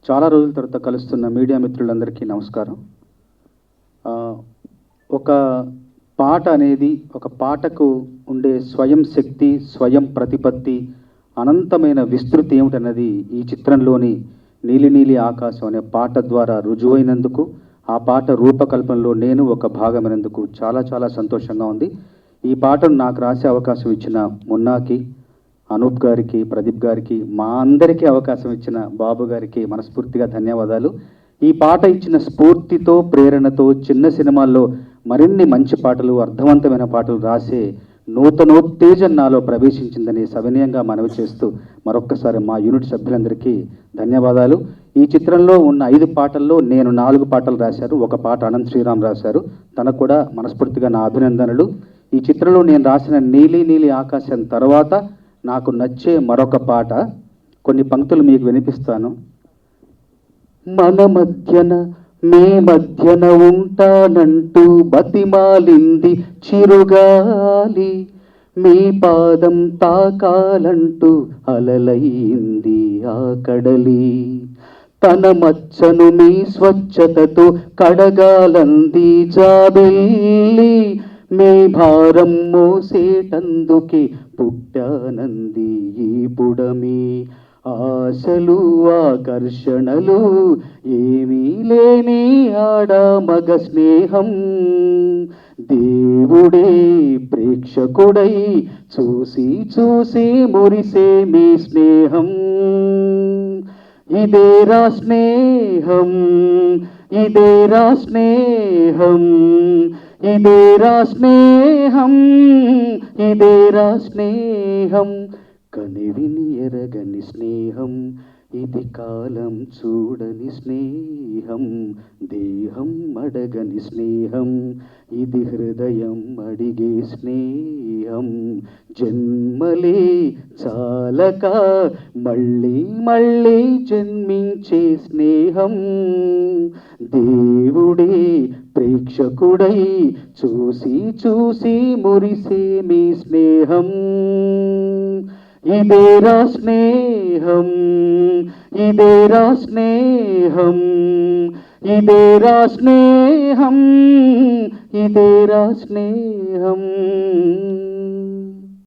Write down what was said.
చాలా రోజుల తర్వాత కలుస్తున్న మీడియా మిత్రులందరికీ నమస్కారం. ఒక పాట అనేది ఒక పాటకు ఉండే స్వయం శక్తి, స్వయం ప్రతిపత్తి, అనంతమైన విస్తృతి ఏమిటన్నది ఈ చిత్రంలోని నీలి నీలి ఆకాశం అనే పాట ద్వారా రుజువైనందుకు, ఆ పాట రూపకల్పనలో నేను ఒక భాగమైనందుకు చాలా చాలా సంతోషంగా ఉంది. ఈ పాటను నాకు రాసే అవకాశం ఇచ్చిన మున్నాకి, అనూప్ గారికి, ప్రదీప్ గారికి, మా అందరికీ అవకాశం ఇచ్చిన బాబు గారికి మనస్ఫూర్తిగా ధన్యవాదాలు. ఈ పాట ఇచ్చిన స్ఫూర్తితో, ప్రేరణతో చిన్న సినిమాల్లో మరిన్ని మంచి పాటలు, అర్థవంతమైన పాటలు రాసే నూతనోత్తేజం నాలో ప్రవేశించిందని సవినయంగా మనవి చేస్తూ మరొక్కసారి మా యూనిట్ సభ్యులందరికీ ధన్యవాదాలు. ఈ చిత్రంలో ఉన్న 5 పాటల్లో నేను 4 పాటలు రాశారు. ఒక పాట అనంత్ శ్రీరామ్ రాశారు. తనకు కూడా మనస్ఫూర్తిగా నా అభినందనలు. ఈ చిత్రంలో నేను రాసిన నీలి నీలి ఆకాశం తర్వాత నాకు నచ్చే మరొక పాట కొన్ని పంక్తులు మీకు వినిపిస్తాను. మన మధ్యన మే మధ్యన ఉంటానంటూ బతిమాలింది చిరుగాలి, మీ పాదం తాకాలంటూ అలలైంది ఆ కడలి, తన మచ్చను మీ స్వచ్ఛతతో కడగాలంది జాబిల్లి, మీ భారం మోసేటందుకే పుట్టానంది ఈ పుడమి, ఆశలు ఆకర్షణలు ఏమీ లేని ఆడ మగ స్నేహం, దేవుడే ప్రేక్షకుడై చూసి చూసి మురిసే మీ స్నేహం, ఇదేరా స్నేహం, ఇదేరా స్నేహం, ఇదేరా స్నేహం, ఇదేరా స్నేహం, కనివిని ఎరగని స్నేహం, ఇది కాలం చూడని స్నేహం, దేహం అడగని స్నేహం, ఇది హృదయం అడిగే స్నేహం, జన్మలే చాలక మళ్ళీ మళ్ళీ జన్మించే స్నేహం, దేవుడే ప్రేక్షకుడై చూసి చూసి మురిసే మీ స్నేహం, ఇదేరా స్నేహం, ఇదేరా స్నేహం, ఇదేరా స్నేహం, ఇదేరా స్నేహం.